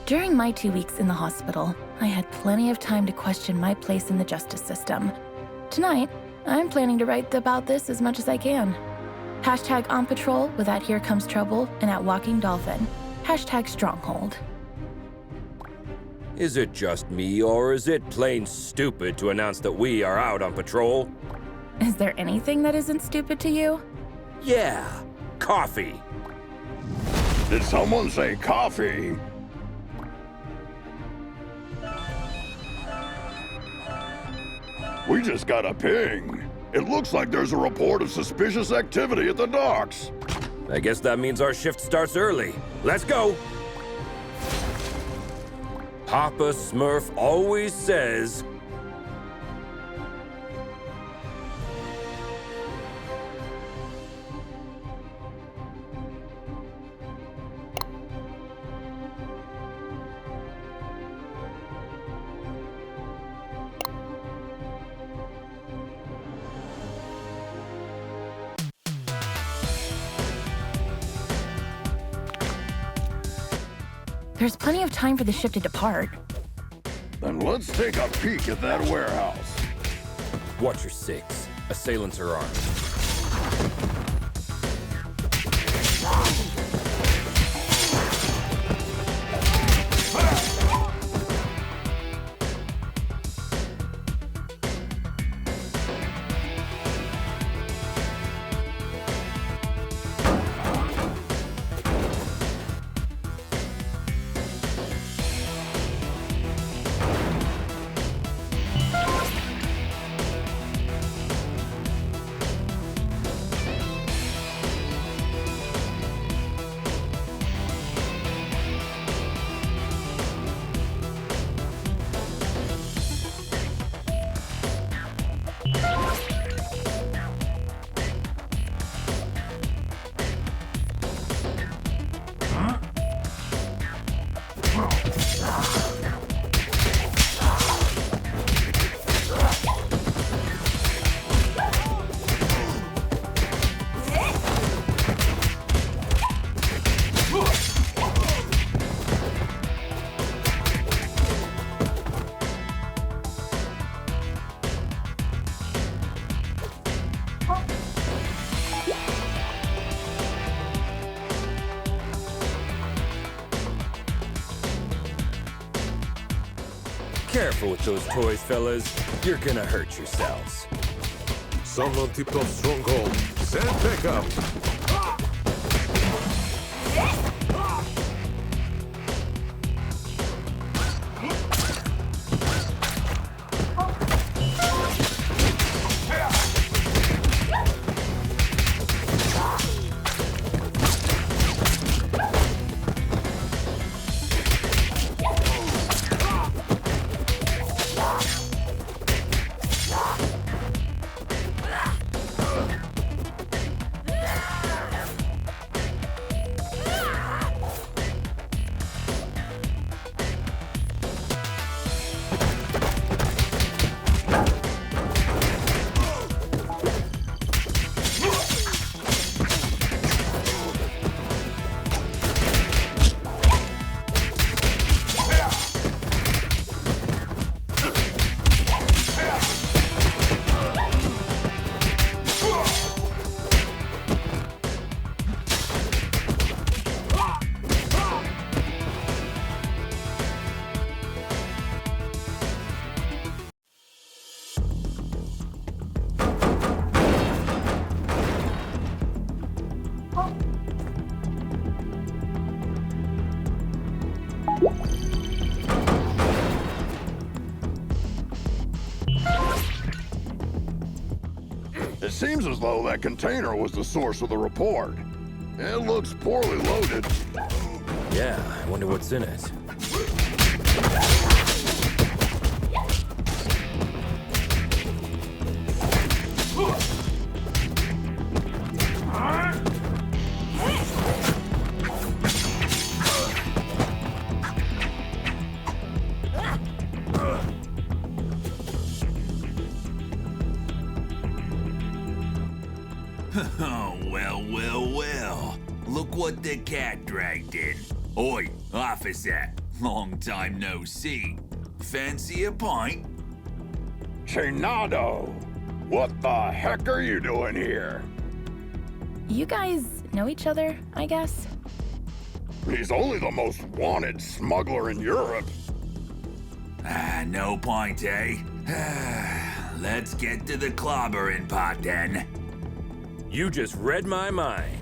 During my 2 weeks in the hospital, I had plenty of time to question my place in the justice system. Tonight, I'm planning to write about this as much as I can. Hashtag on patrol with at Here Comes Trouble and at Walking Dolphin. Hashtag Stronghold. Is it just me, or is it plain stupid to announce that we are out on patrol? Is there anything that isn't stupid to you? Yeah, coffee. Did someone say coffee? We just got a ping. It looks like there's a report of suspicious activity at the docks. I guess that means our shift starts early. Let's go! Papa Smurf always says... There's plenty of time for the ship to depart. Then let's take a peek at that warehouse. Watch your six. Assailants are armed. Careful with those toys, fellas. You're gonna hurt yourselves. Someone tipped off Stronghold. Send backup. It seems as though that container was the source of the report. It looks poorly loaded. Yeah, I wonder what's in it. Oh, well. Look what the cat dragged in. Oi, officer. Long time no see. Fancy a pint? Chainado, what the heck are you doing here? You guys know each other, I guess? He's only the most wanted smuggler in Europe. No point, eh? Let's get to the clobbering pot then. You just read my mind.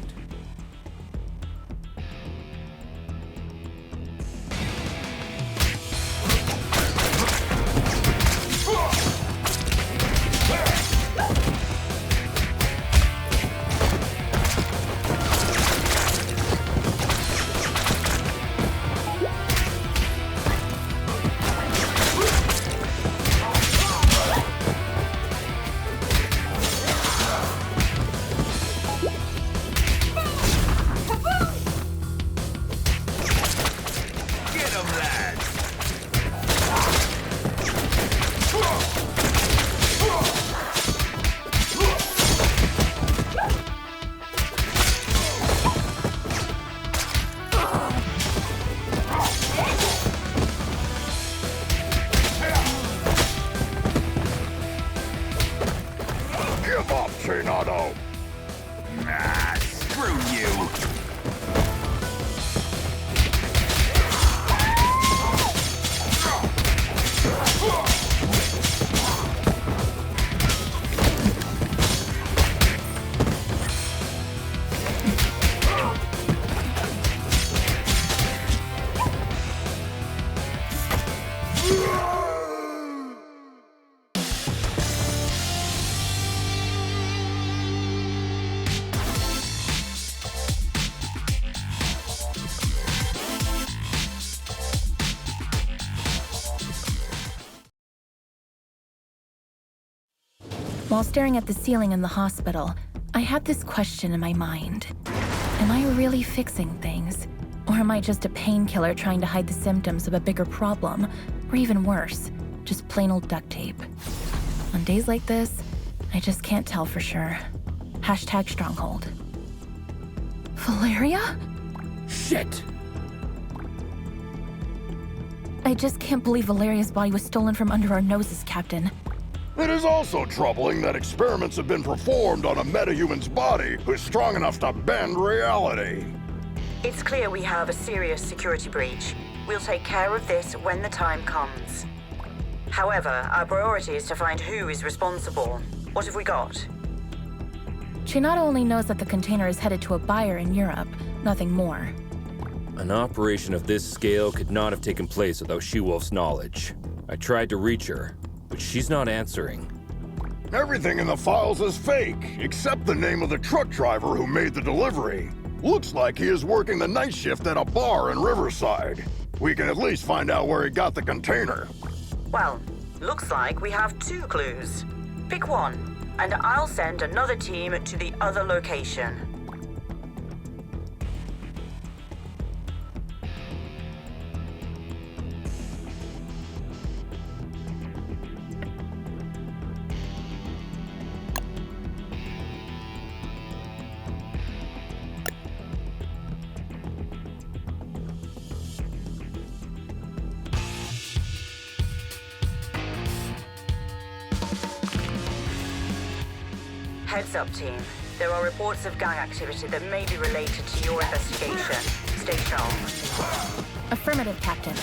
Chainado! Nah, screw you! While staring at the ceiling in the hospital, I had this question in my mind. Am I really fixing things? Or am I just a painkiller trying to hide the symptoms of a bigger problem? Or even worse, just plain old duct tape? On days like this, I just can't tell for sure. Hashtag Stronghold. Valeria? Shit! I just can't believe Valeria's body was stolen from under our noses, Captain. It is also troubling that experiments have been performed on a metahuman's body who's strong enough to bend reality. It's clear we have a serious security breach. We'll take care of this when the time comes. However, our priority is to find who is responsible. What have we got? Chainado only knows that the container is headed to a buyer in Europe, nothing more. An operation of this scale could not have taken place without She-Wolf's knowledge. I tried to reach her, but she's not answering. Everything in the files is fake, except the name of the truck driver who made the delivery. Looks like he is working the night shift at a bar in Riverside. We can at least find out where he got the container. Well, looks like we have 2 clues. Pick one, and I'll send another team to the other location. Heads up, team. There are reports of gang activity that may be related to your investigation. Stay sharp. Affirmative, Captain.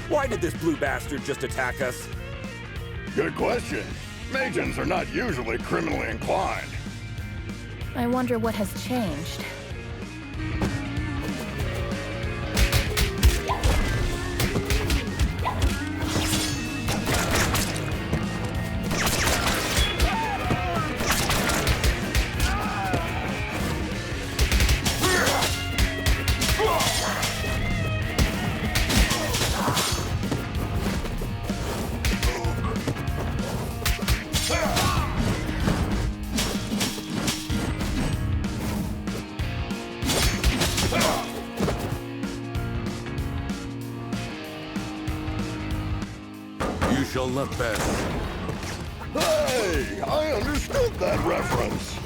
Why did this blue bastard just attack us? Good question. Magians are not usually criminally inclined. I wonder what has changed. You shall not pass. Hey, I understood that reference.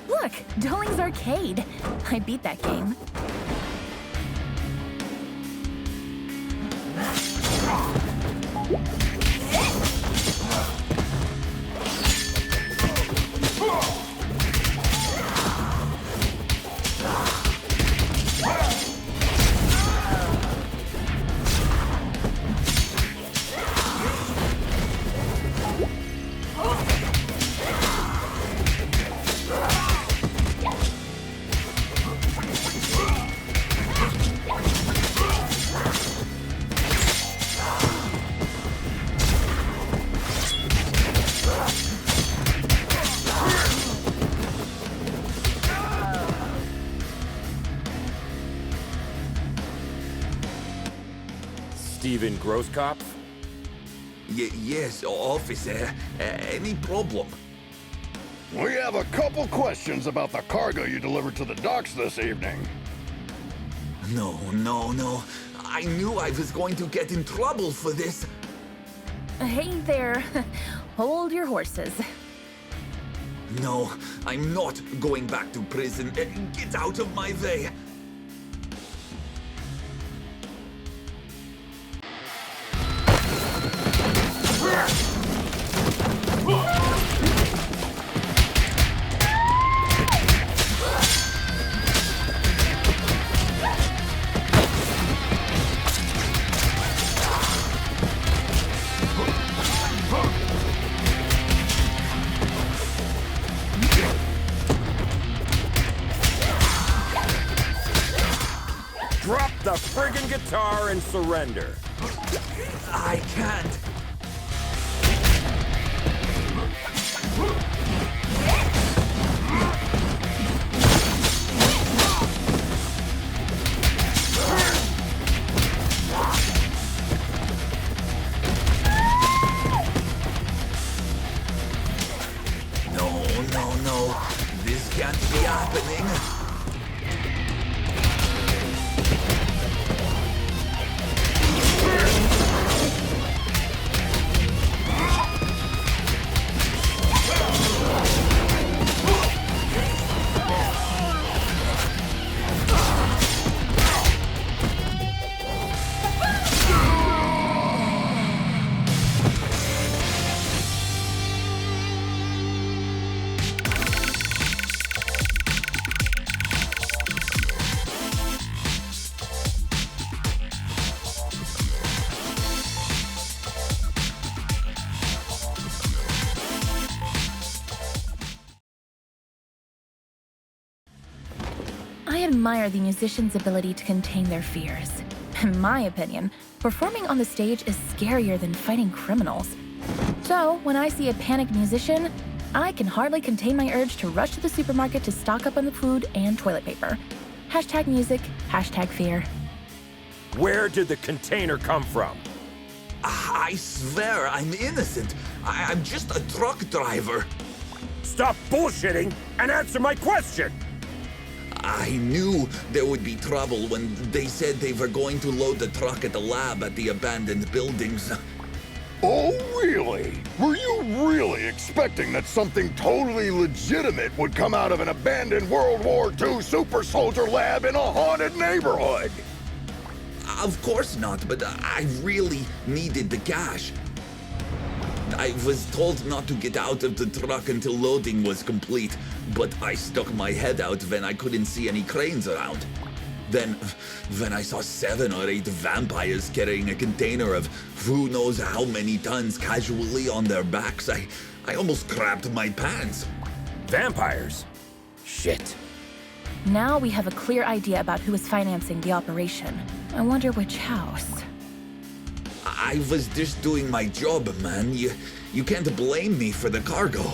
Look, Doling's Arcade. I beat that game. Steven Grosskopf? Yes, officer. Any problem? We have a couple questions about the cargo you delivered to the docks this evening. No. I knew I was going to get in trouble for this. Hey there. Hold your horses. No, I'm not going back to prison. Get out of my way. Drop the friggin' guitar and surrender. I can't. No. This can't be happening. I admire the musician's ability to contain their fears. In my opinion, performing on the stage is scarier than fighting criminals. So, when I see a panicked musician, I can hardly contain my urge to rush to the supermarket to stock up on the food and toilet paper. #music, #fear. Where did the container come from? I swear I'm innocent. I'm just a truck driver. Stop bullshitting and answer my question! I knew there would be trouble when they said they were going to load the truck at the lab at the abandoned buildings. Oh, really? Were you really expecting that something totally legitimate would come out of an abandoned World War II super soldier lab in a haunted neighborhood? Of course not, but I really needed the cash. I was told not to get out of the truck until loading was complete, but I stuck my head out when I couldn't see any cranes around. Then, when I saw 7 or 8 vampires carrying a container of who knows how many tons casually on their backs, I almost crapped my pants. Vampires? Shit. Now we have a clear idea about who is financing the operation. I wonder which house. I was just doing my job, man. You can't blame me for the cargo.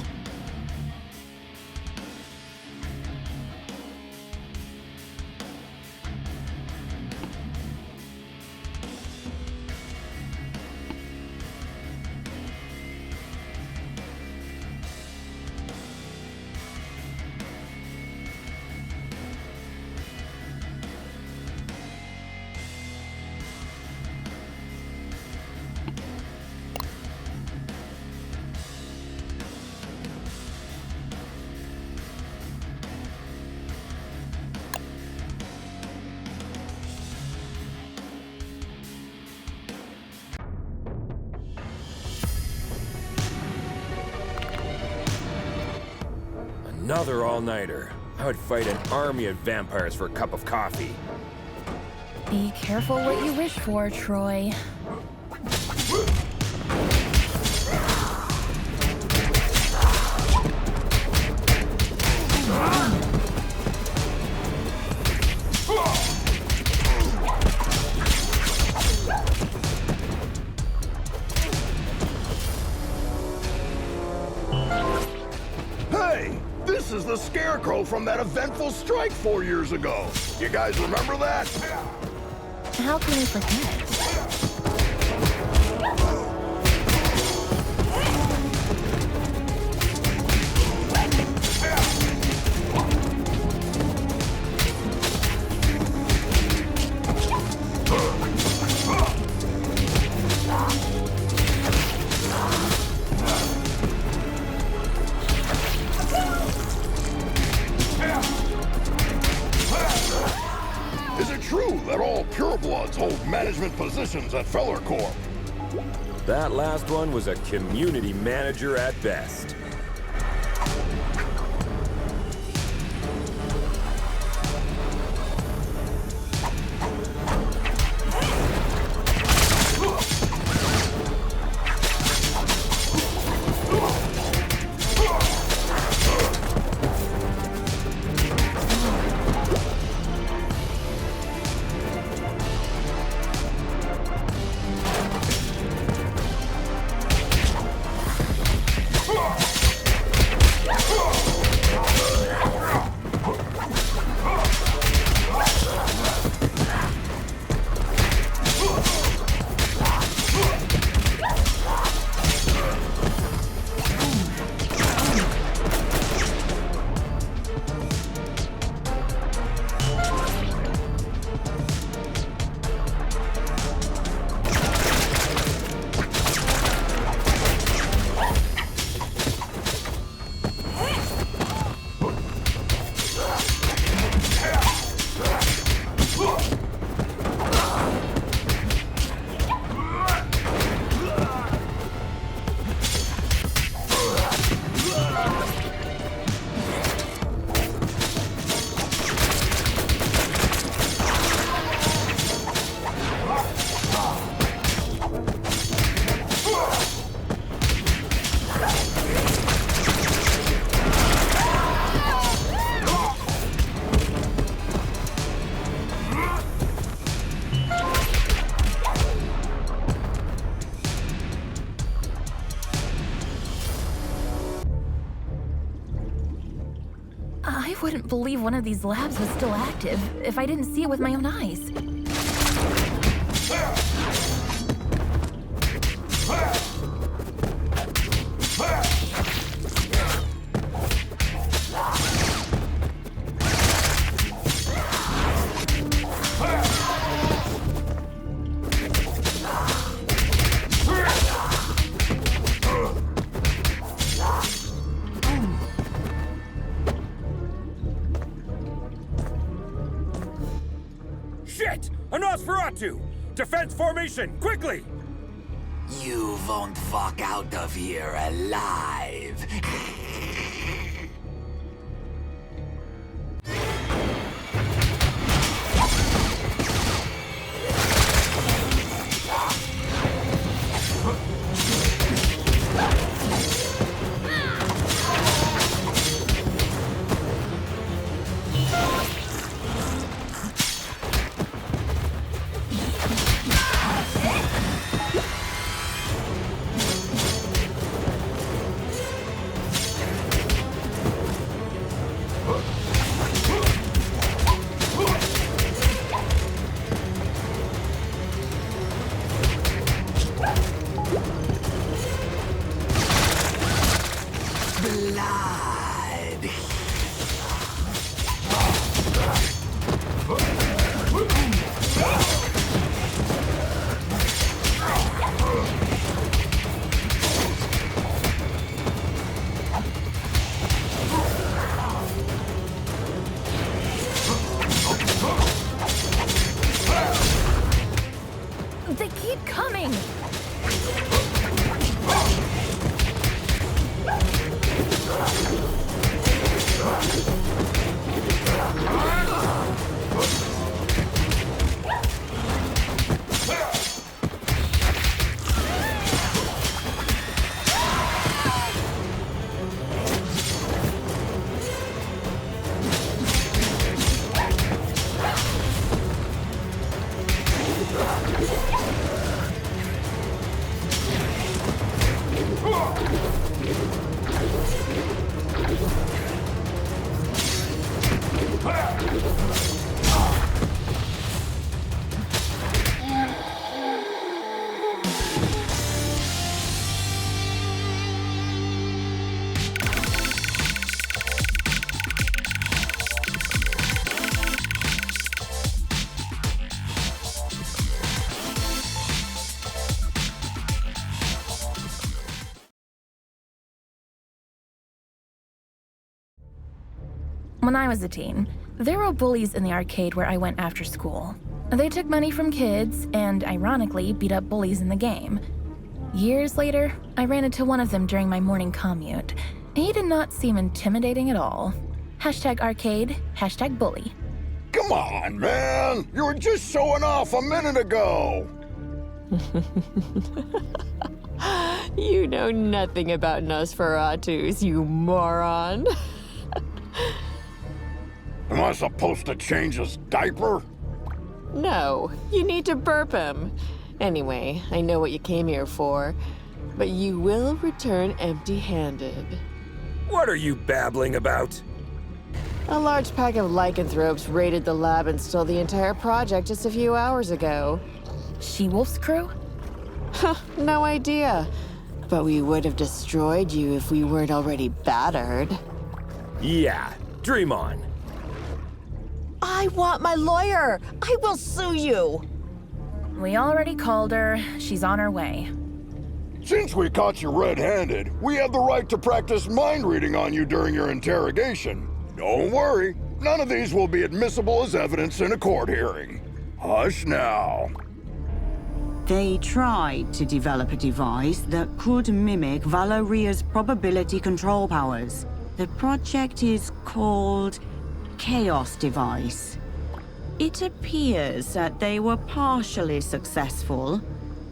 Another all-nighter. I would fight an army of vampires for a cup of coffee. Be careful what you wish for, Troy. Hey! This is the Scarecrow from that eventful strike 4 years ago. You guys remember that? How can we forget? Is it true that all purebloods hold management positions at Feller Corp? That last one was a community manager at best. I wouldn't believe one of these labs was still active if I didn't see it with my own eyes. Shit! A Nosferatu! Defense formation, quickly! You won't walk out of here alive. Blood. They keep coming! When I was a teen, there were bullies in the arcade where I went after school. They took money from kids and, ironically, beat up bullies in the game. Years later, I ran into one of them during my morning commute. He did not seem intimidating at all. #arcade, #bully. Come on, man! You were just showing off a minute ago! You know nothing about Nosferatus, you moron. Am I supposed to change his diaper? No, you need to burp him. Anyway, I know what you came here for, but you will return empty-handed. What are you babbling about? A large pack of lycanthropes raided the lab and stole the entire project just a few hours ago. She-Wolf's crew? No idea. But we would have destroyed you if we weren't already battered. Yeah, dream on. I want my lawyer! I will sue you! We already called her. She's on her way. Since we caught you red-handed, we have the right to practice mind reading on you during your interrogation. Don't worry, none of these will be admissible as evidence in a court hearing. Hush now. They tried to develop a device that could mimic Valoria's probability control powers. The project is called Chaos Device. It appears that they were partially successful.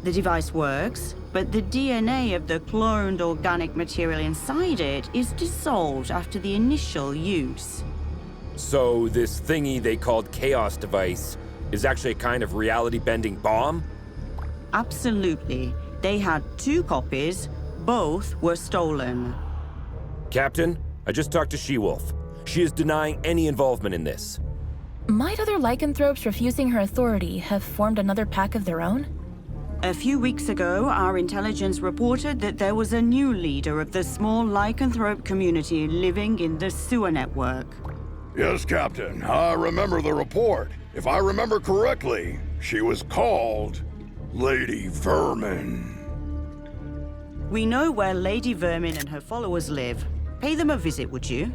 The device works, but the DNA of the cloned organic material inside it is dissolved after the initial use. So this thingy they called Chaos Device is actually a kind of reality-bending bomb? Absolutely. They had 2 copies. Both were stolen. Captain, I just talked to She-Wolf. She is denying any involvement in this. Might other lycanthropes refusing her authority have formed another pack of their own? A few weeks ago, our intelligence reported that there was a new leader of the small lycanthrope community living in the sewer network. Yes, Captain. I remember the report. If I remember correctly, she was called Lady Vermin. We know where Lady Vermin and her followers live. Pay them a visit, would you?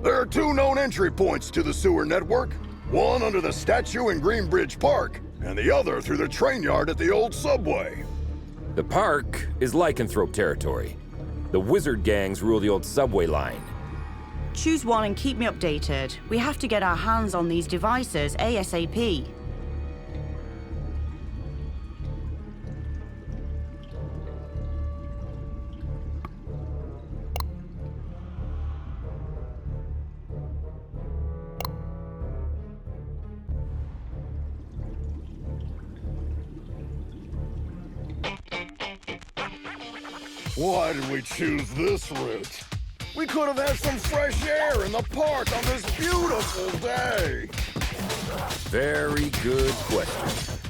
There are 2 known entry points to the sewer network. One under the statue in Greenbridge Park, and the other through the train yard at the old subway. The park is lycanthrope territory. The wizard gangs rule the old subway line. Choose one and keep me updated. We have to get our hands on these devices ASAP. Why did we choose this route? We could have had some fresh air in the park on this beautiful day. Very good question.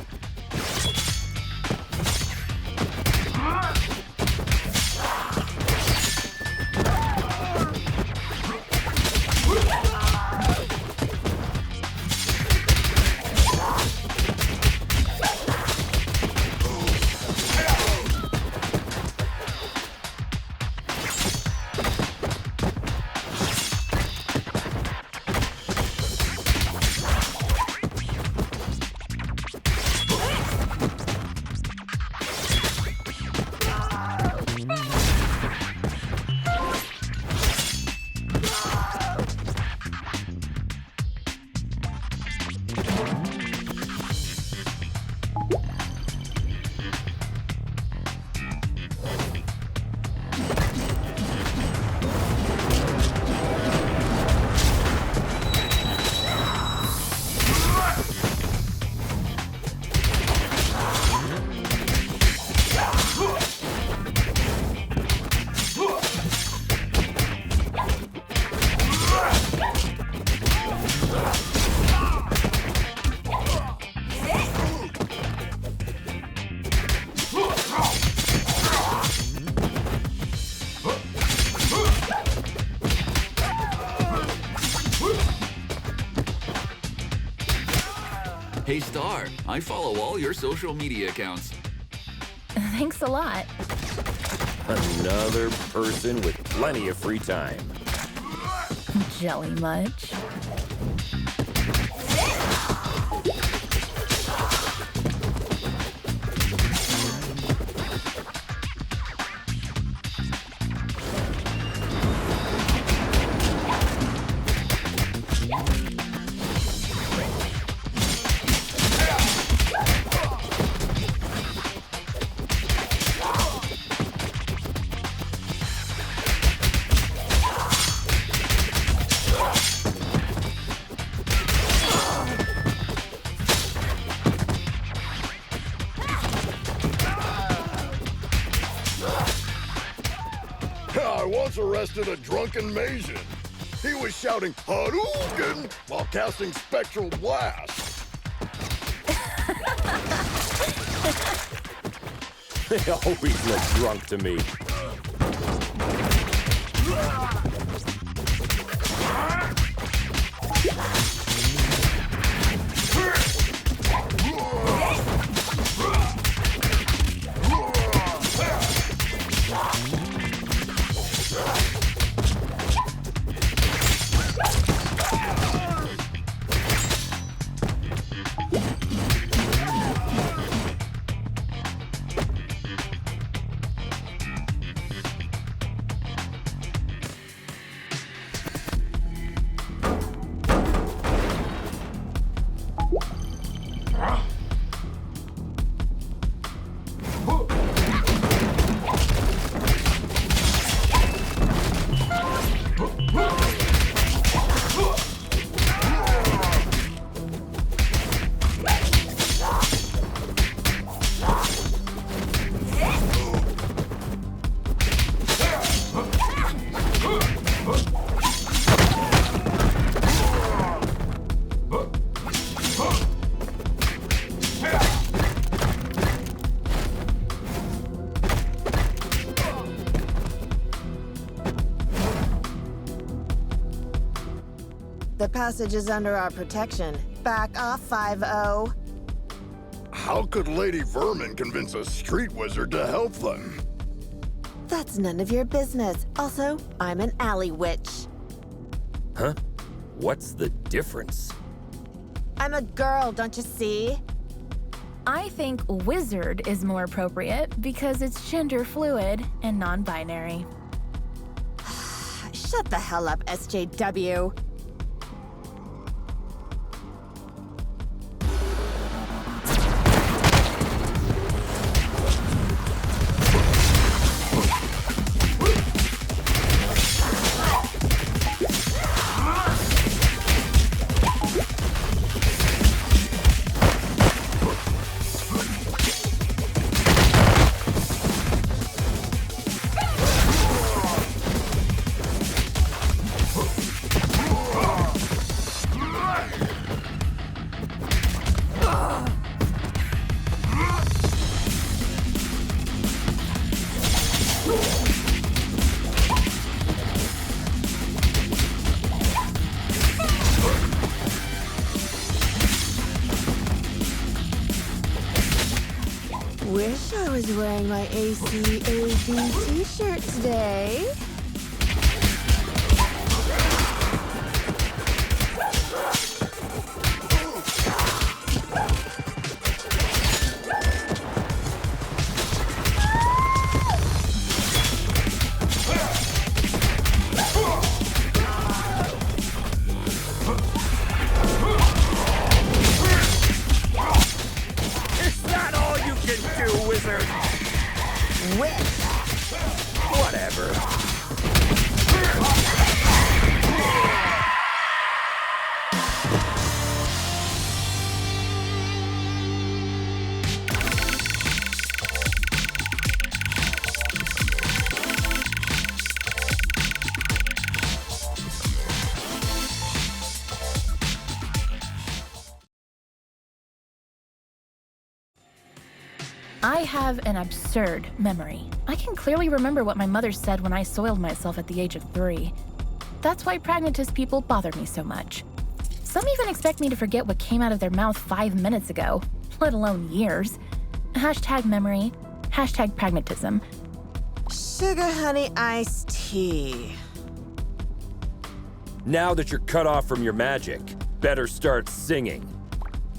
Hey, Star, I follow all your social media accounts. Thanks a lot. Another person with plenty of free time. Jelly much? I once arrested a drunken Maysian. He was shouting Hadouken while casting spectral blasts. They always look drunk to me. The passage is under our protection. Back off, 5-0. How could Lady Vermin convince a street wizard to help them? That's none of your business. Also, I'm an alley witch. Huh? What's the difference? I'm a girl, don't you see? I think wizard is more appropriate because it's gender fluid and non-binary. Shut the hell up, SJW. Wish I was wearing my ACAB t-shirt today. Whatever. I have an absurd memory. I can clearly remember what my mother said when I soiled myself at the age of 3. That's why pragmatist people bother me so much. Some even expect me to forget what came out of their mouth 5 minutes ago, let alone years. Hashtag memory, hashtag pragmatism. Sugar honey iced tea. Now that you're cut off from your magic, better start singing.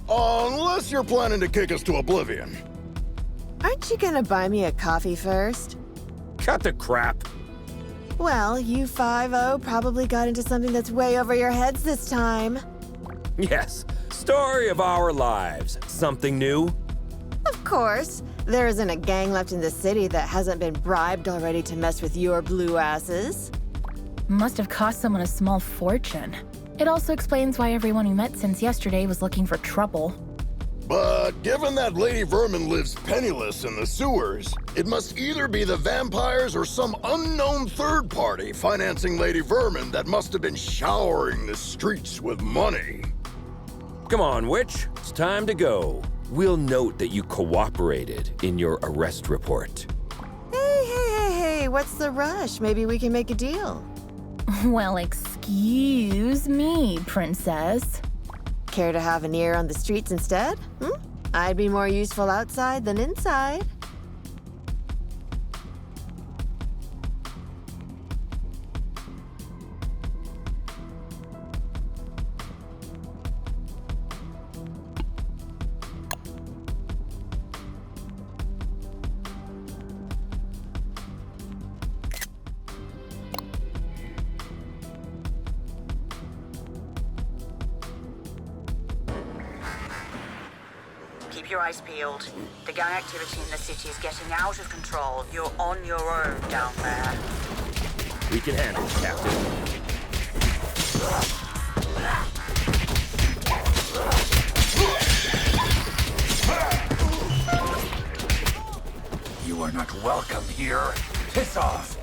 Unless you're planning to kick us to oblivion. Aren't you gonna buy me a coffee first? Cut the crap. Well, you 5-0 probably got into something that's way over your heads this time. Yes, story of our lives. Something new? Of course. There isn't a gang left in the city that hasn't been bribed already to mess with your blue asses. Must have cost someone a small fortune. It also explains why everyone we met since yesterday was looking for trouble. But given that Lady Vermin lives penniless in the sewers, it must either be the vampires or some unknown third party financing Lady Vermin that must have been showering the streets with money. Come on, witch. It's time to go. We'll note that you cooperated in your arrest report. Hey, what's the rush? Maybe we can make a deal. Well, excuse me, princess. Care to have an ear on the streets instead? I'd be more useful outside than inside. Keep your eyes peeled. The gang activity in the city is getting out of control. You're on your own down there. We can handle it, Captain. You are not welcome here. Piss off.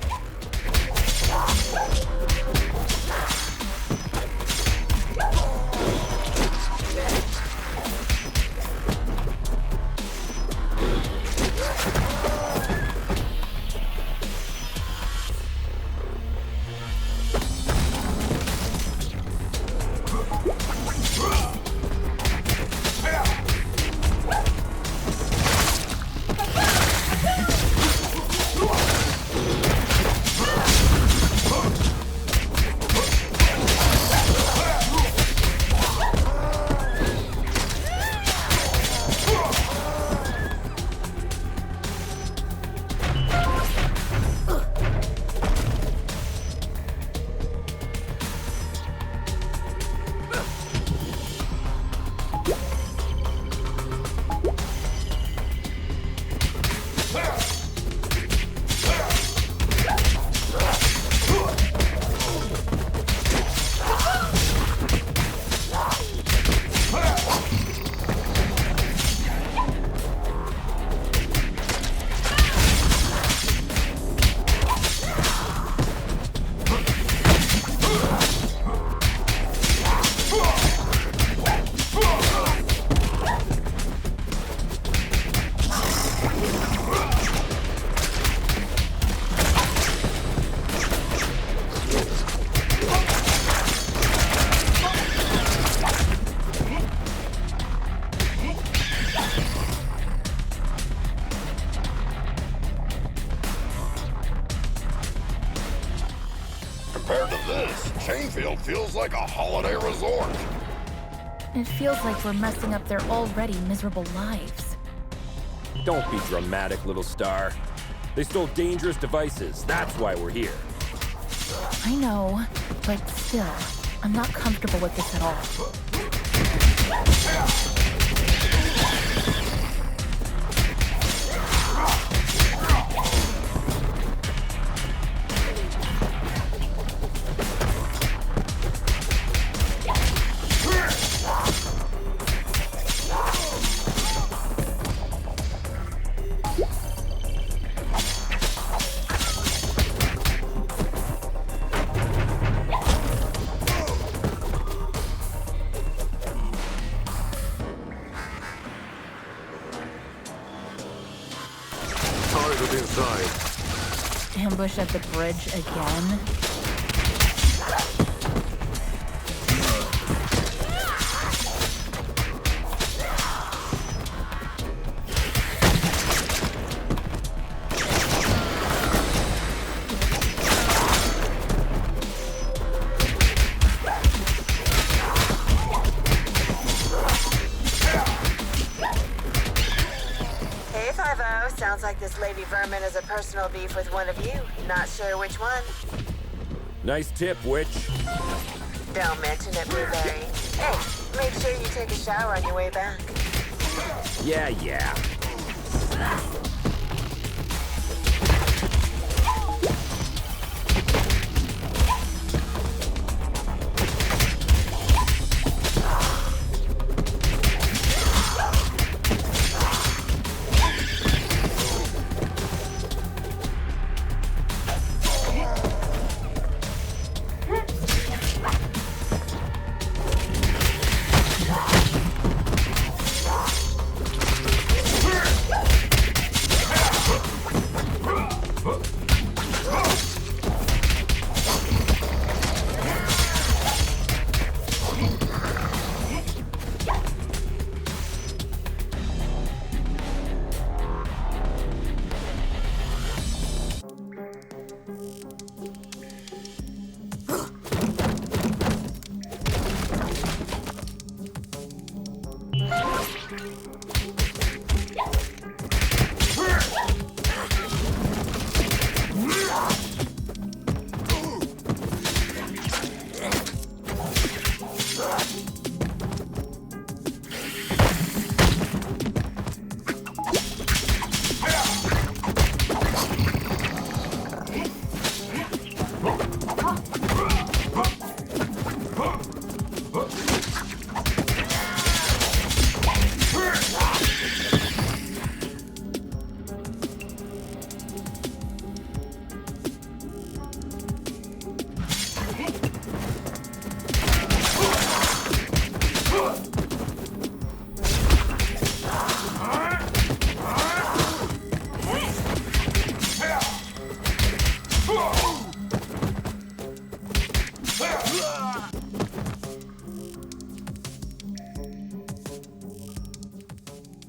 Chainfield feels like a holiday resort. It feels like we're messing up their already miserable lives. Don't be dramatic, little star. They stole dangerous devices. That's why we're here. I know, but still, I'm not comfortable with this at all. Target inside. Ambush at the bridge again? Sounds like this Lady Vermin has a personal beef with one of you. Not sure which one. Nice tip, witch. Don't mention it, Blueberry. Hey, make sure you take a shower on your way back. Yeah.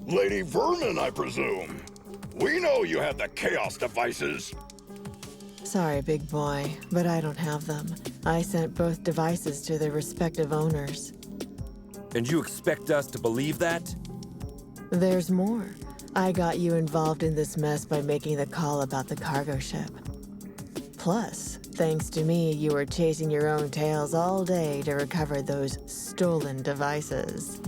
Lady Vermin, I presume. We know you have the Chaos devices. Sorry, big boy, but I don't have them. I sent both devices to their respective owners. And you expect us to believe that? There's more. I got you involved in this mess by making the call about the cargo ship. Plus, thanks to me, you were chasing your own tails all day to recover those stolen devices.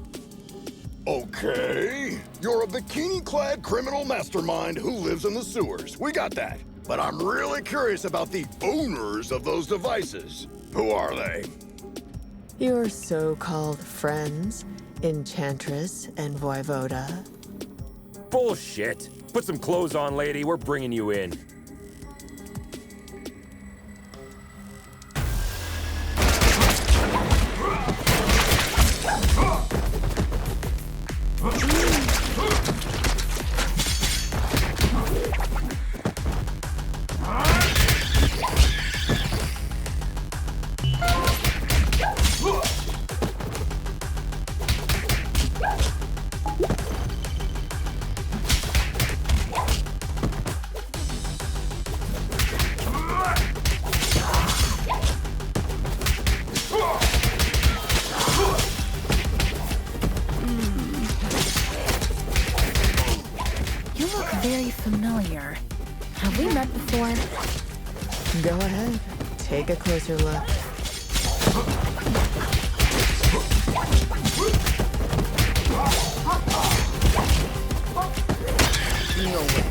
Okay. You're a bikini-clad criminal mastermind who lives in the sewers. We got that. But I'm really curious about the owners of those devices. Who are they? Your so-called friends, Enchantress and Voivoda. Bullshit. Put some clothes on, lady. We're bringing you in. very familiar. Have we met before? Go ahead. Take a closer look. No way.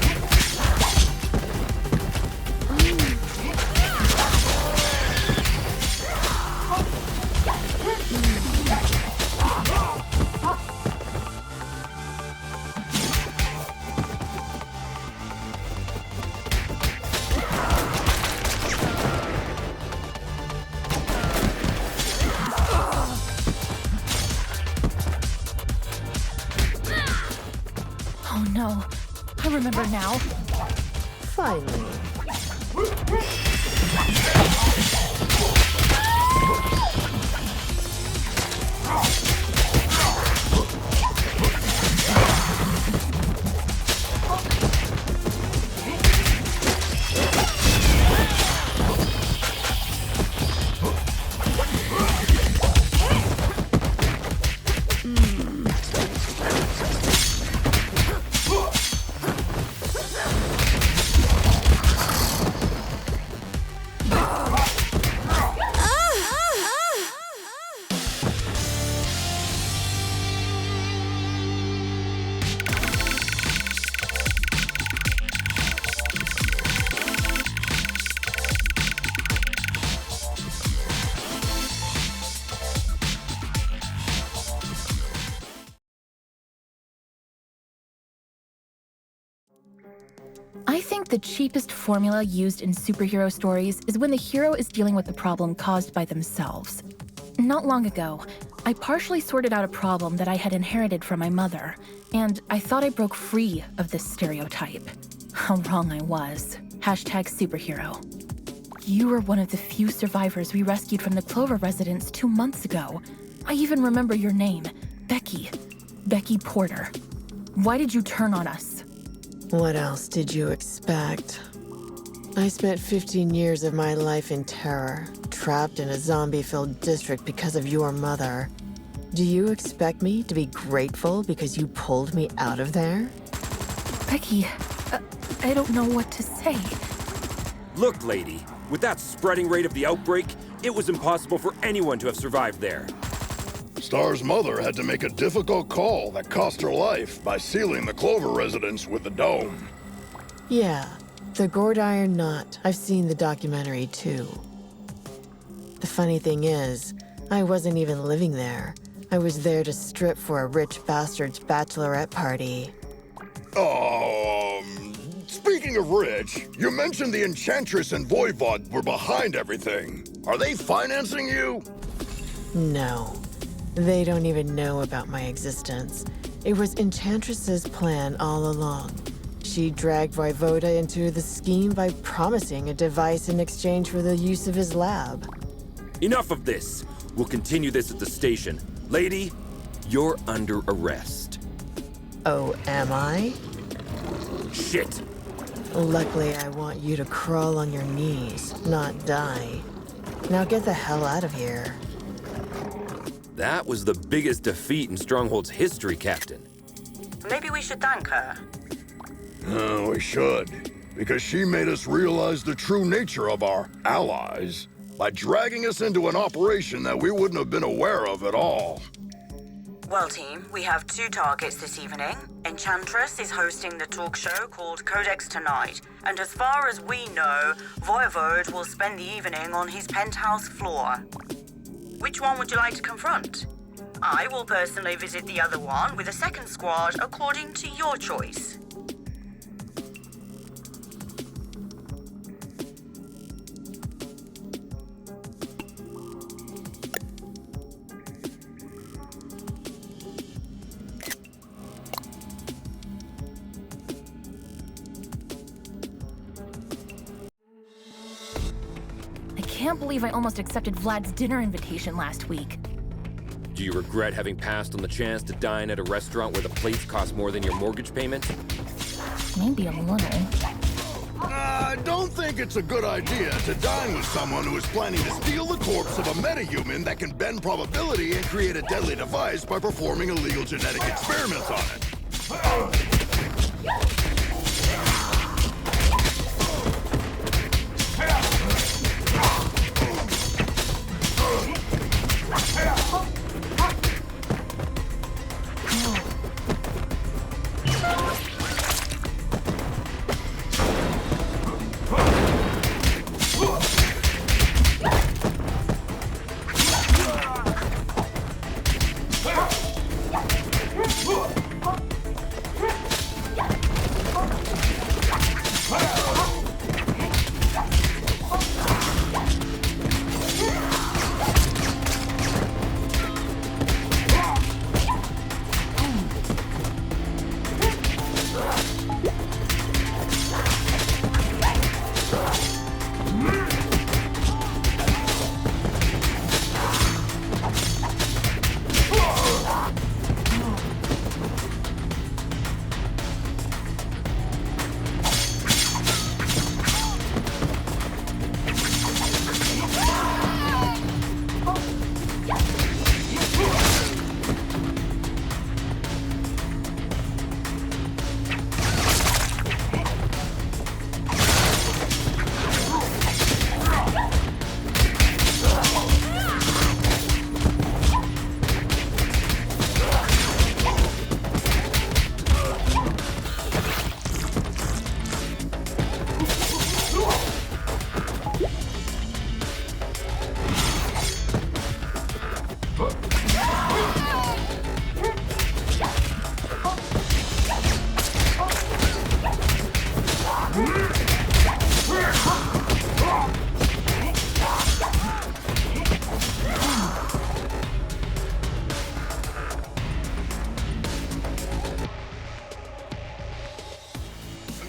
Oh no. I remember now. Finally. I think the cheapest formula used in superhero stories is when the hero is dealing with the problem caused by themselves. Not long ago, I partially sorted out a problem that I had inherited from my mother, and I thought I broke free of this stereotype. How wrong I was. #superhero. You were one of the few survivors we rescued from the Clover residence 2 months ago. I even remember your name, Becky. Becky Porter. Why did you turn on us? What else did you expect? I spent 15 years of my life in terror, trapped in a zombie-filled district because of your mother. Do you expect me to be grateful because you pulled me out of there? Becky, I don't know what to say. Look, lady, with that spreading rate of the outbreak, it was impossible for anyone to have survived there. Star's mother had to make a difficult call that cost her life by sealing the Clover residence with the dome. Yeah, the gourd iron knot. I've seen the documentary too. The funny thing is, I wasn't even living there. I was there to strip for a rich bastard's bachelorette party. Speaking of rich, you mentioned the Enchantress and Voivod were behind everything. Are they financing you? No. They don't even know about my existence. It was Enchantress's plan all along. She dragged Voivoda into the scheme by promising a device in exchange for the use of his lab. Enough of this. We'll continue this at the station. Lady, you're under arrest. Oh, am I? Shit. Luckily, I want you to crawl on your knees, not die. Now get the hell out of here. That was the biggest defeat in Stronghold's history, Captain. Maybe we should thank her. We should, because she made us realize the true nature of our allies by dragging us into an operation that we wouldn't have been aware of at all. Well, team, we have 2 targets this evening. Enchantress is hosting the talk show called Codex tonight, and as far as we know, Voivod will spend the evening on his penthouse floor. Which one would you like to confront? I will personally visit the other one with a second squad according to your choice. I can't believe I almost accepted Vlad's dinner invitation last week. Do you regret having passed on the chance to dine at a restaurant where the plates cost more than your mortgage payment? Maybe a little. I don't think it's a good idea to dine with someone who is planning to steal the corpse of a metahuman that can bend probability and create a deadly device by performing illegal genetic experiments on it.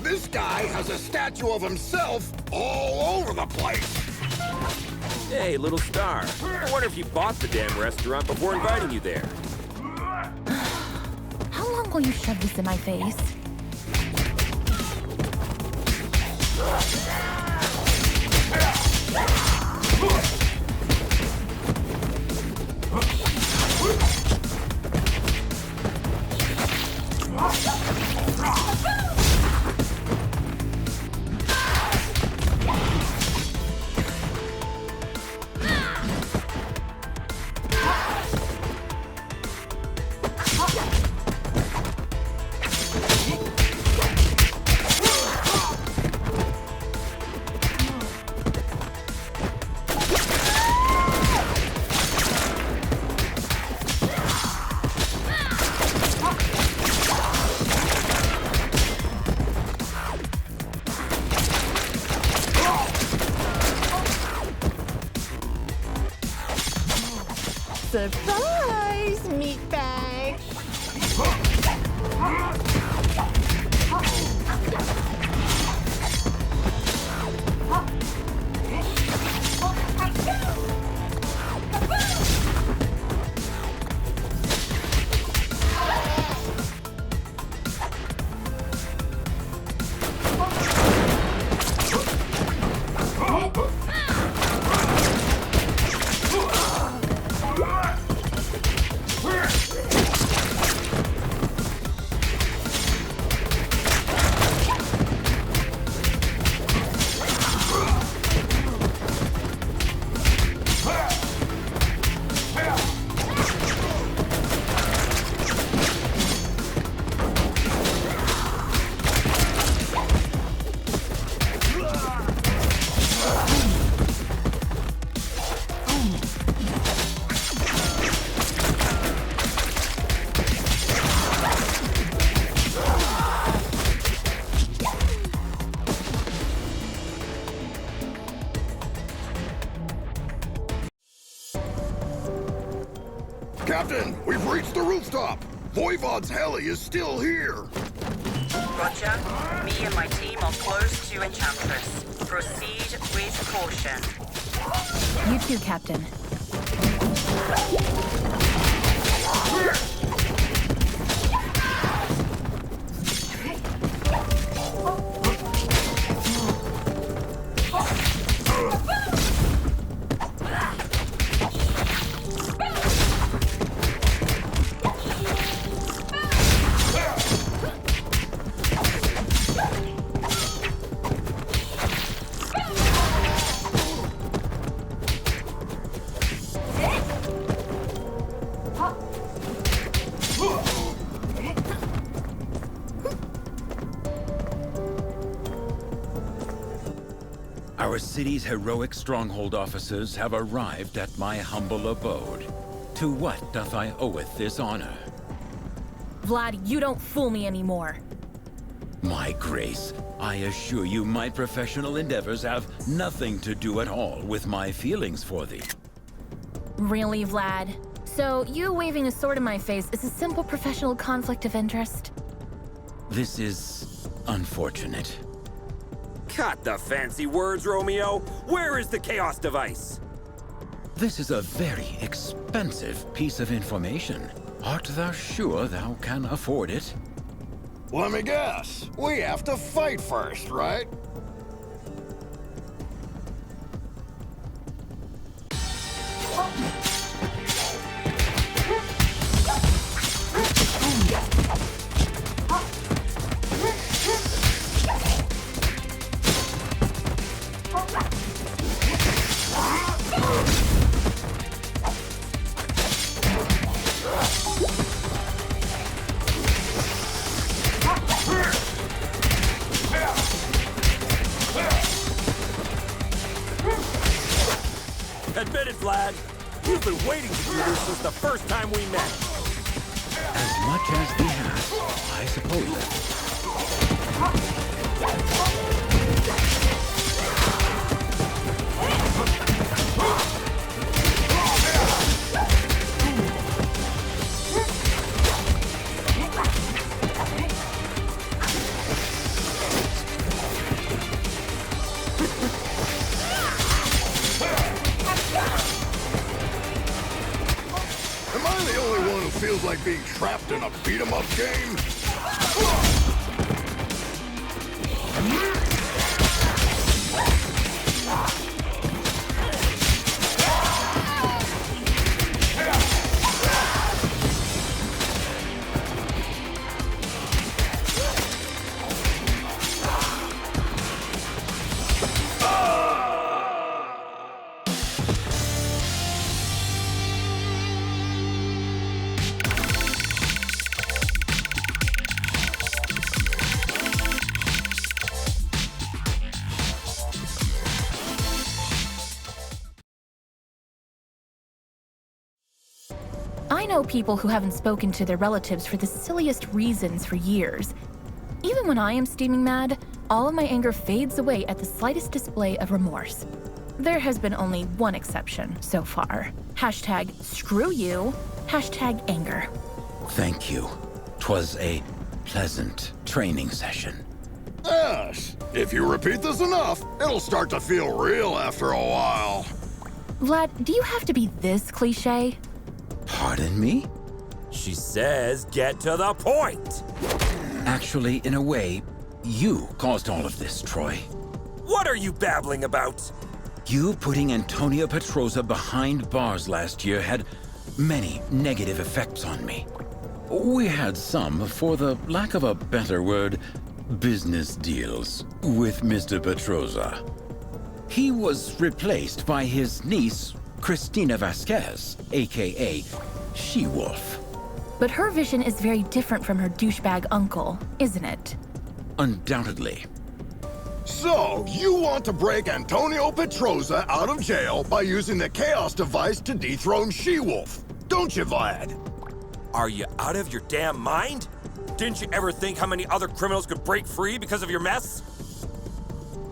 This guy has a statue of himself all over the place. Hey, little star. I wonder if you bought the damn restaurant before inviting you there. How long will you shove this in my face? Surprise, meatbag! Captain, we've reached the rooftop. Voivod's heli is still here. Roger. Me and my team are close to Enchantress. Proceed with caution. You too, Captain. Our city's heroic stronghold officers have arrived at my humble abode. To what doth I oweth this honor? Vlad, you don't fool me anymore. My grace, I assure you my professional endeavors have nothing to do at all with my feelings for thee. Really, Vlad? So, you waving a sword in my face is a simple professional conflict of interest? This is unfortunate. Cut the fancy words, Romeo! Where is the Chaos device? This is a very expensive piece of information. Art thou sure thou can afford it? Let me guess. We have to fight first, right? you this since the first time we met. As much as the hat, I suppose. Am I the only one who feels like being trapped in a beat-em-up game? I know people who haven't spoken to their relatives for the silliest reasons for years. Even when I am steaming mad, all of my anger fades away at the slightest display of remorse. There has been only one exception so far. Hashtag screw you, hashtag anger. Thank you. 'Twas a pleasant training session. Yes. If you repeat this enough, it'll start to feel real after a while. Vlad, do you have to be this cliche? Pardon me? She says, get to the point. Actually, in a way, you caused all of this, Troy. What are you babbling about? You putting Antonio Petroza behind bars last year had many negative effects on me. We had some, for the lack of a better word, business deals with Mr. Petroza. He was replaced by his niece, Cristina Vasquez, aka She-Wolf. But her vision is very different from her douchebag uncle, isn't it? Undoubtedly. So, you want to break Antonio Petroza out of jail by using the Chaos device to dethrone She-Wolf, don't you, Vlad? Are you out of your damn mind? Didn't you ever think how many other criminals could break free because of your mess?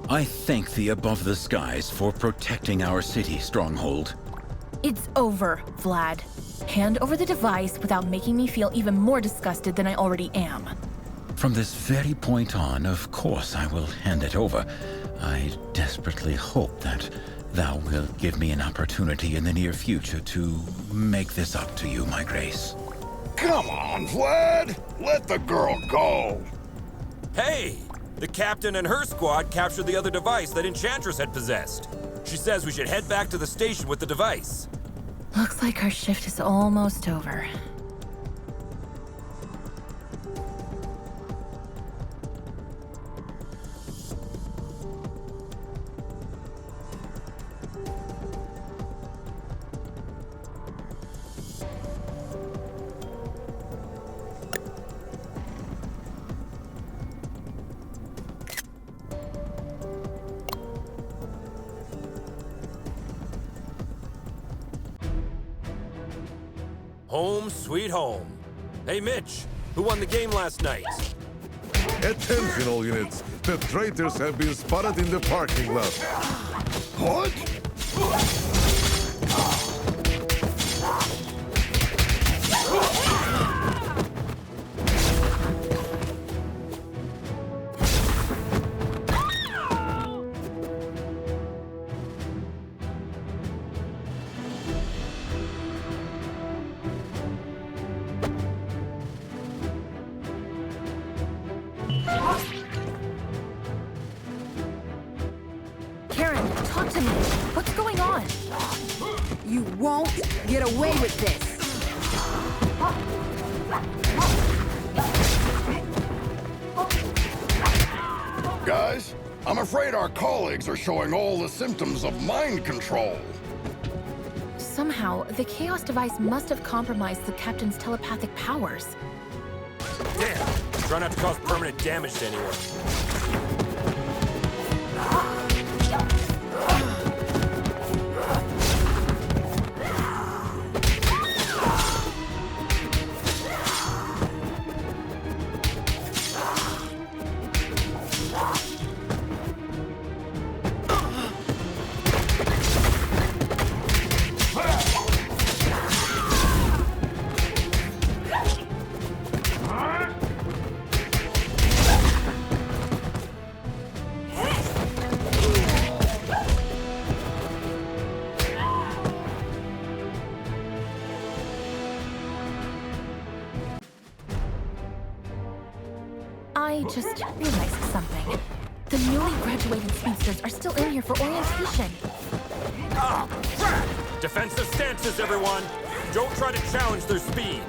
I thank the above the skies for protecting our city, Stronghold. It's over, Vlad. Hand over the device without making me feel even more disgusted than I already am. From this very point on, of course I will hand it over. I desperately hope that thou wilt give me an opportunity in the near future to make this up to you, my grace. Come on, Vlad! Let the girl go! Hey! The captain and her squad captured the other device that Enchantress had possessed. She says we should head back to the station with the device. Looks like our shift is almost over. Home sweet home. Hey, Mitch, who won the game last night? Attention all units. The traitors have been spotted in the parking lot. What? Karen, talk to me. What's going on? You won't get away with this. Guys, I'm afraid our colleagues are showing all the symptoms of mind control. Somehow, the Chaos device must have compromised the captain's telepathic powers. Damn! Try not to cause permanent damage to anyone. I just realized something. The newly graduated speedsters are still in here for orientation. Ah, crap! Defensive stances, everyone! Don't try to challenge their speed.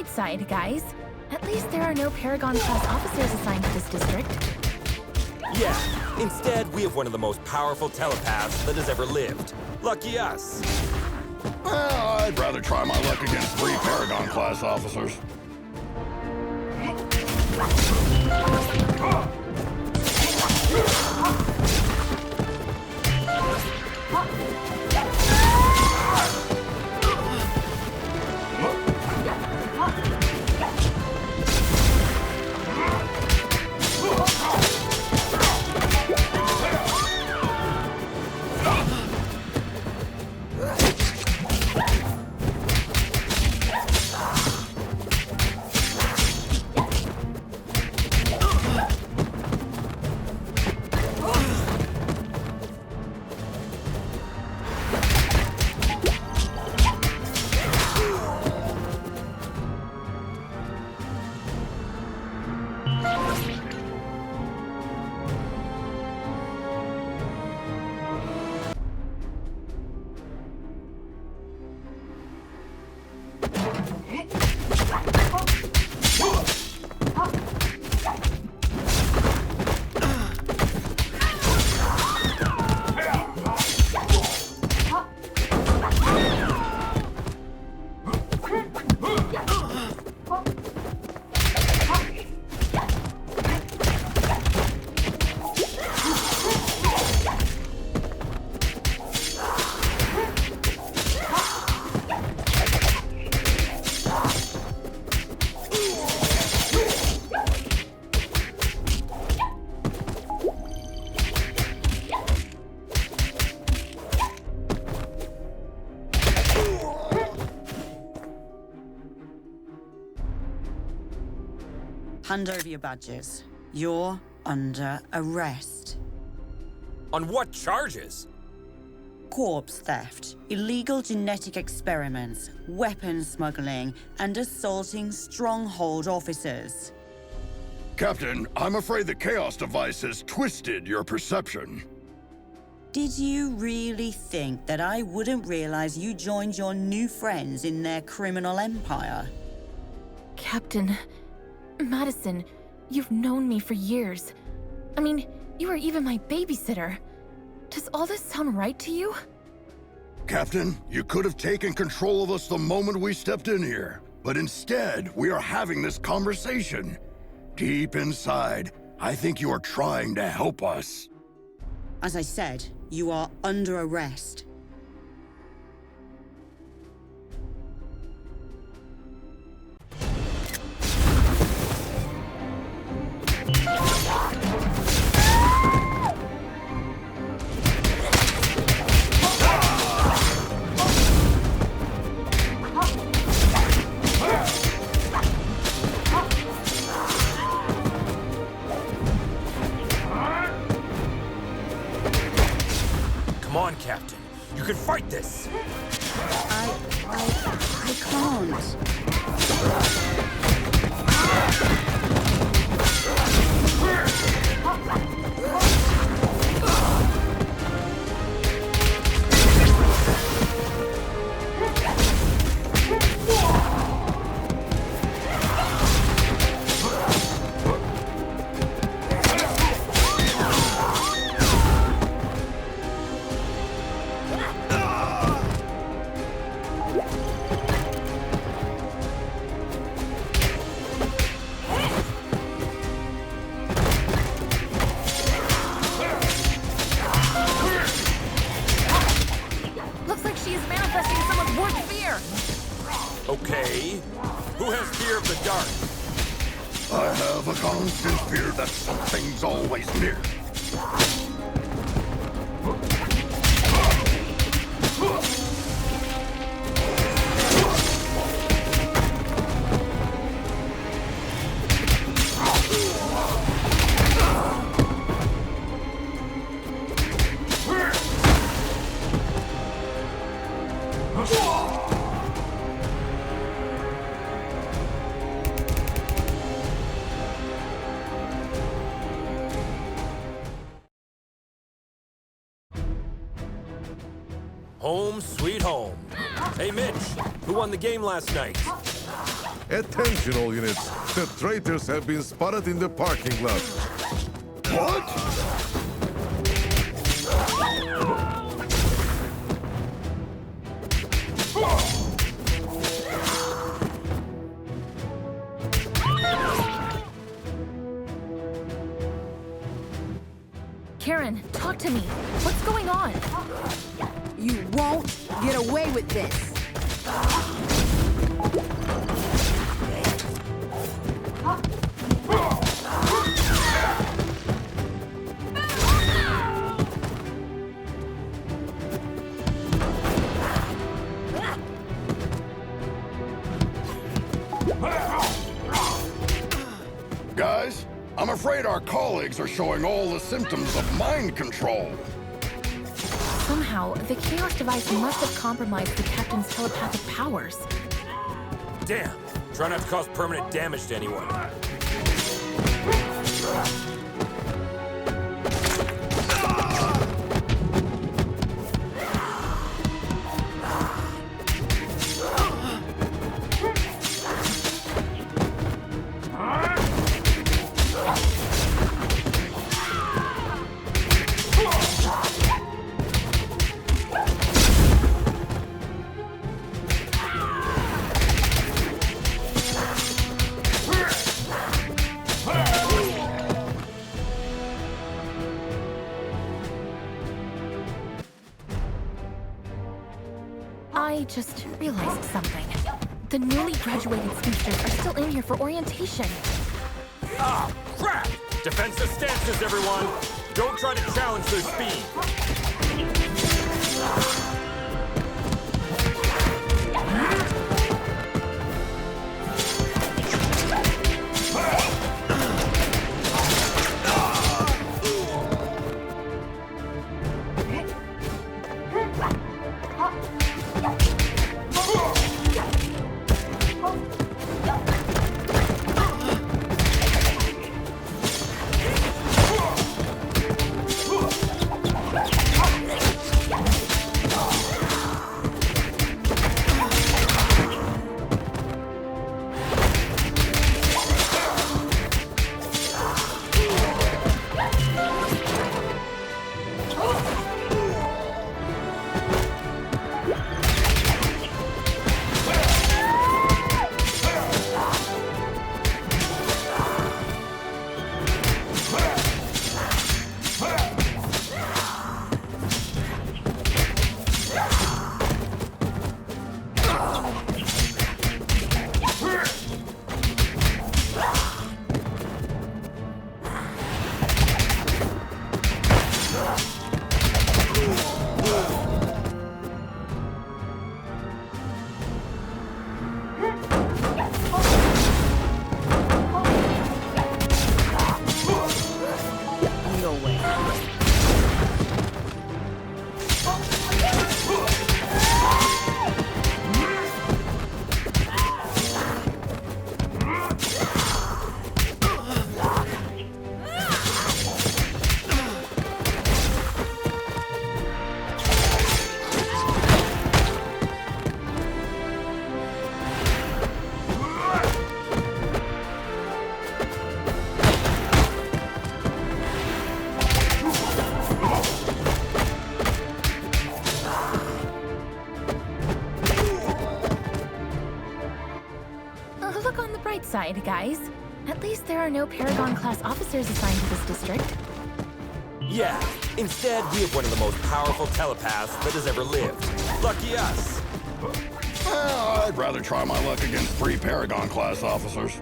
Side, guys. At least there are no Paragon-class officers assigned to this district. Yeah, instead we have one of the most powerful telepaths that has ever lived. Lucky us. Well, I'd rather try my luck against 3 Paragon-class officers. Hand over your badges. You're under arrest. On what charges? Corpse theft, illegal genetic experiments, weapons smuggling, and assaulting Stronghold officers. Captain, I'm afraid the Chaos device has twisted your perception. Did you really think that I wouldn't realize you joined your new friends in their criminal empire? Captain, Madison, you've known me for years. I mean, you were even my babysitter. Does all this sound right to you? Captain, you could have taken control of us the moment we stepped in here. But instead, we are having this conversation. Deep inside, I think you are trying to help us. As I said, you are under arrest. Come on, Captain. You can fight this! I can't. Okay. Who has fear of the dark? I have a constant fear that something's always near. Home sweet home. Hey, Mitch, who won the game last night? Attention, all units. The traitors have been spotted in the parking lot. What? Karen, talk to me. What's going on? You won't get away with this. Guys, I'm afraid our colleagues are showing all the symptoms of mind control. Somehow, the Chaos device must have compromised the Captain's telepathic powers. Damn. Try not to cause permanent damage to anyone. I just realized something. The newly graduated speedsters are still in here for orientation. Ah, crap! Defensive stances, everyone! Don't try to challenge their speed! Look on the bright side, guys. At least there are no Paragon-class officers assigned to this district. Yeah, instead we have one of the most powerful telepaths that has ever lived. Lucky us. I'd rather try my luck against 3 Paragon-class officers.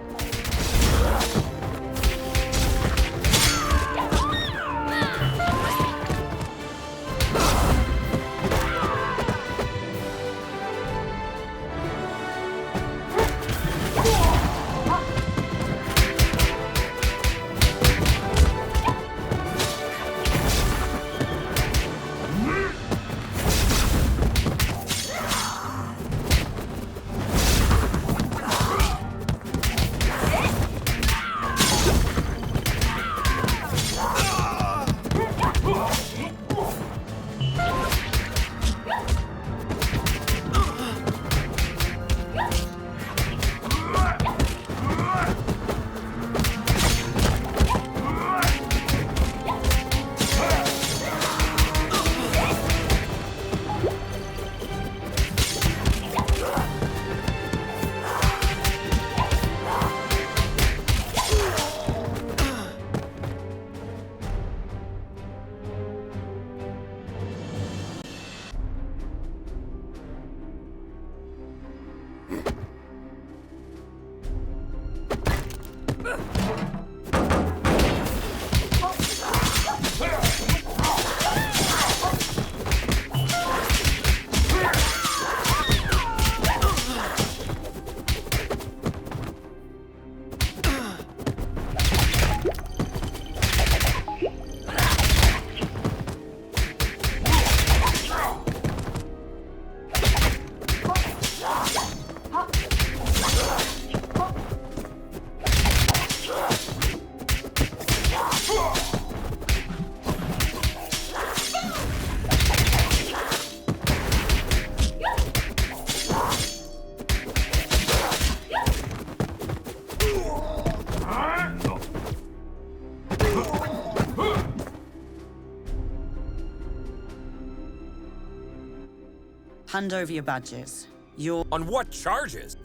Hand over your badges. You're... On what charges?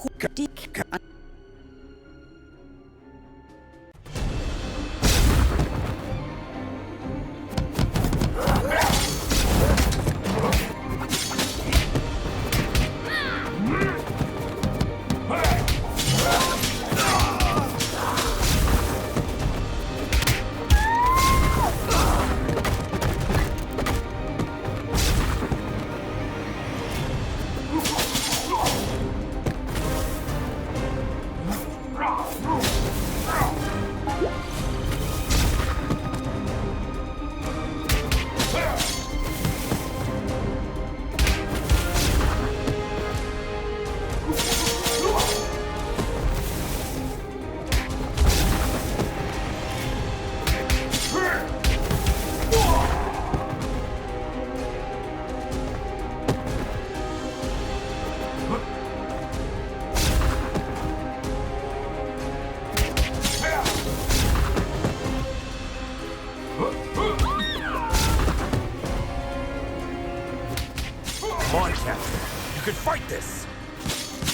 Come on, Captain. You can fight this!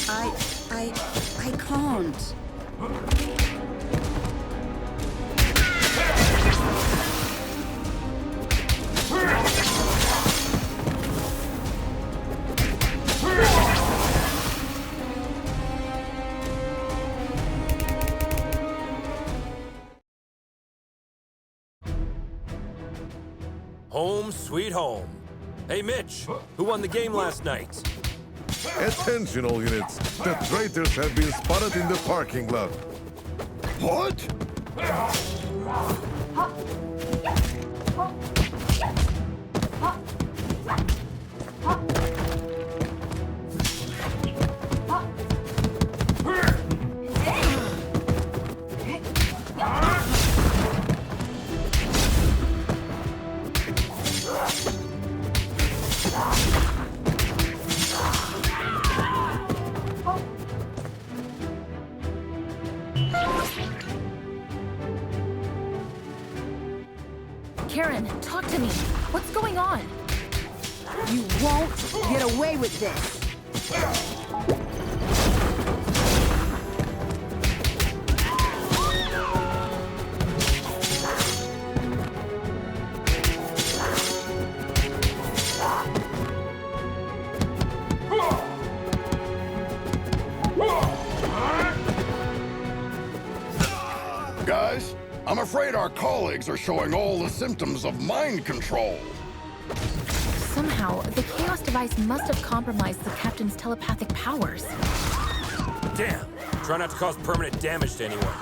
I can't. Home sweet home. Hey, Mitch, who won the game last night? Attention, all units. The traitors have been spotted in the parking lot. What? What's going on? You won't get away with this. Guys, I'm afraid our colleagues are showing all the symptoms of mind control. Somehow, the Chaos device must have compromised the Captain's telepathic powers. Damn. Try not to cause permanent damage to anyone.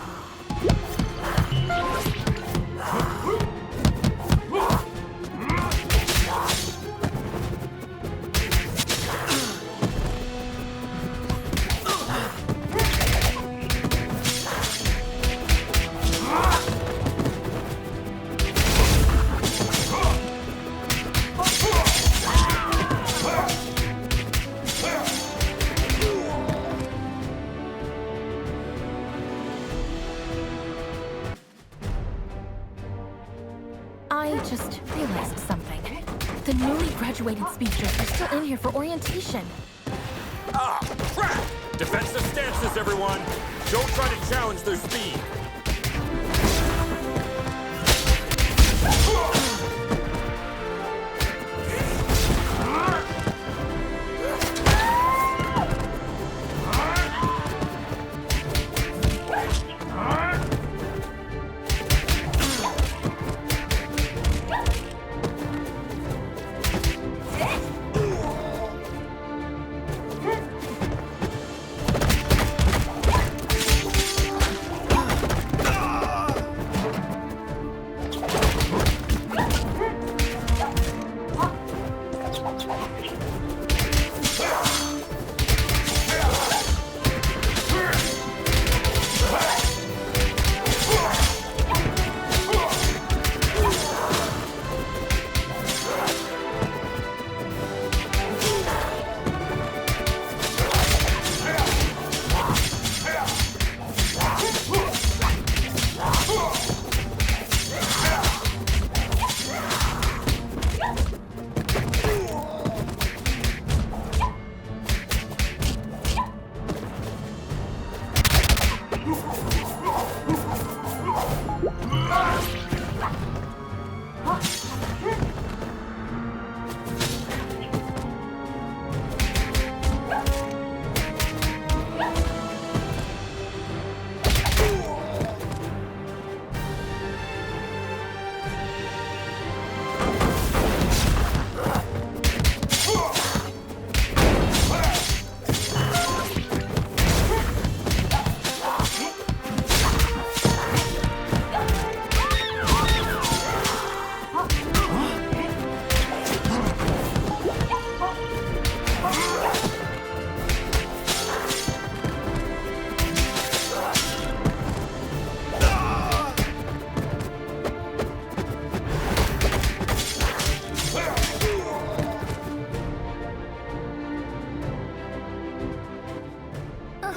I just realized something. The newly graduated speedsters are still in here for orientation. Ah, crap! Defensive stances, everyone! Don't try to challenge their speed.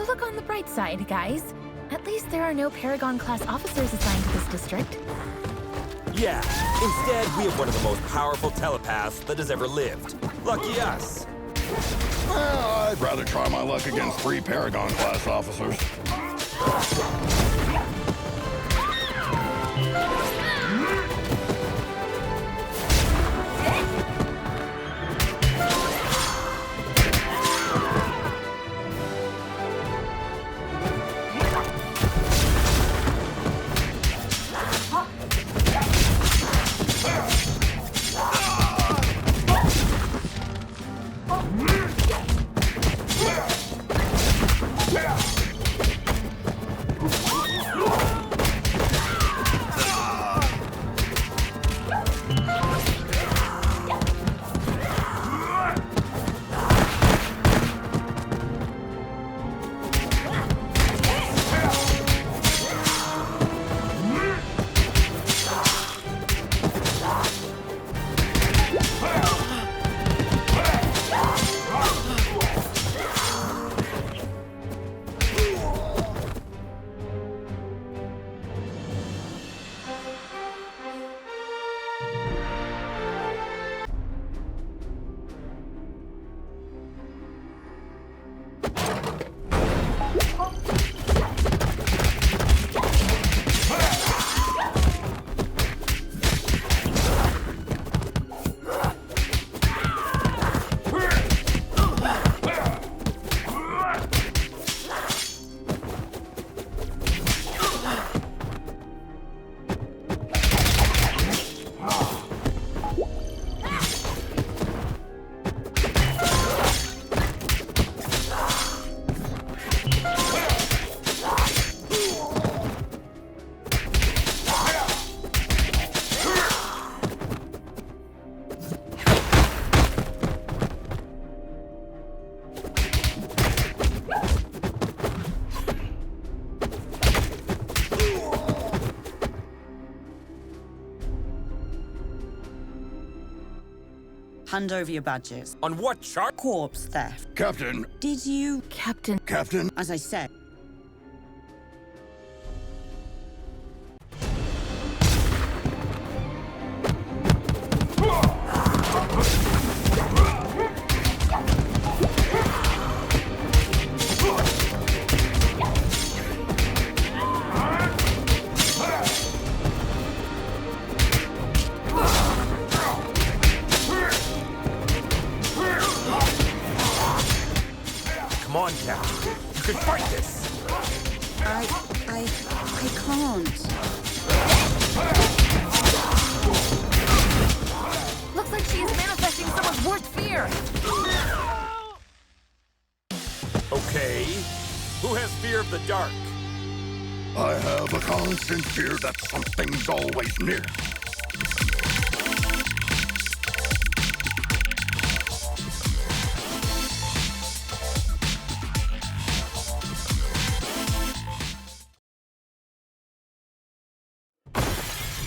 Look on the bright side, guys. At least there are no Paragon-class officers assigned to this district. Yeah, instead we have one of the most powerful telepaths that has ever lived. Lucky us. Well, I'd rather try my luck against 3 Paragon-class officers. hand over your badges. On what chart? Corpse theft. Captain. Did you... Captain. Captain. As I said. Come on, Captain. You can fight this. I can't. Looks like she is manifesting someone's worst fear. Okay. Who has fear of the dark? I have a constant fear that something's always near.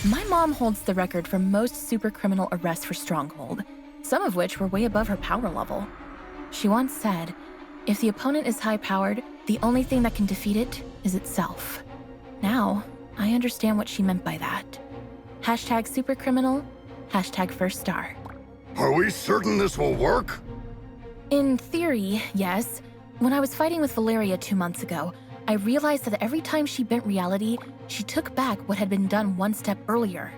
My mom holds the record for most super criminal arrests for Stronghold, some of which were way above her power level. She once said, if the opponent is high-powered, the only thing that can defeat it is itself. Now, I understand what she meant by that. Hashtag supercriminal, hashtag first star. Are we certain this will work? In theory, yes. When I was fighting with Valeria 2 months ago, I realized that every time she bent reality, she took back what had been done one step earlier.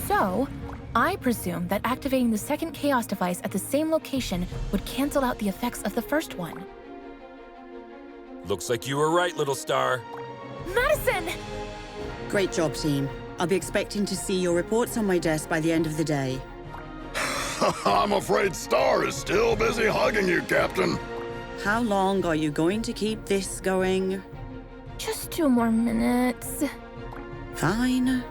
So, I presume that activating the second Chaos device at the same location would cancel out the effects of the first one. Looks like you were right, little star. Madison! Great job, team. I'll be expecting to see your reports on my desk by the end of the day. I'm afraid Star is still busy hugging you, Captain. How long are you going to keep this going? Just 2 more minutes. Fine.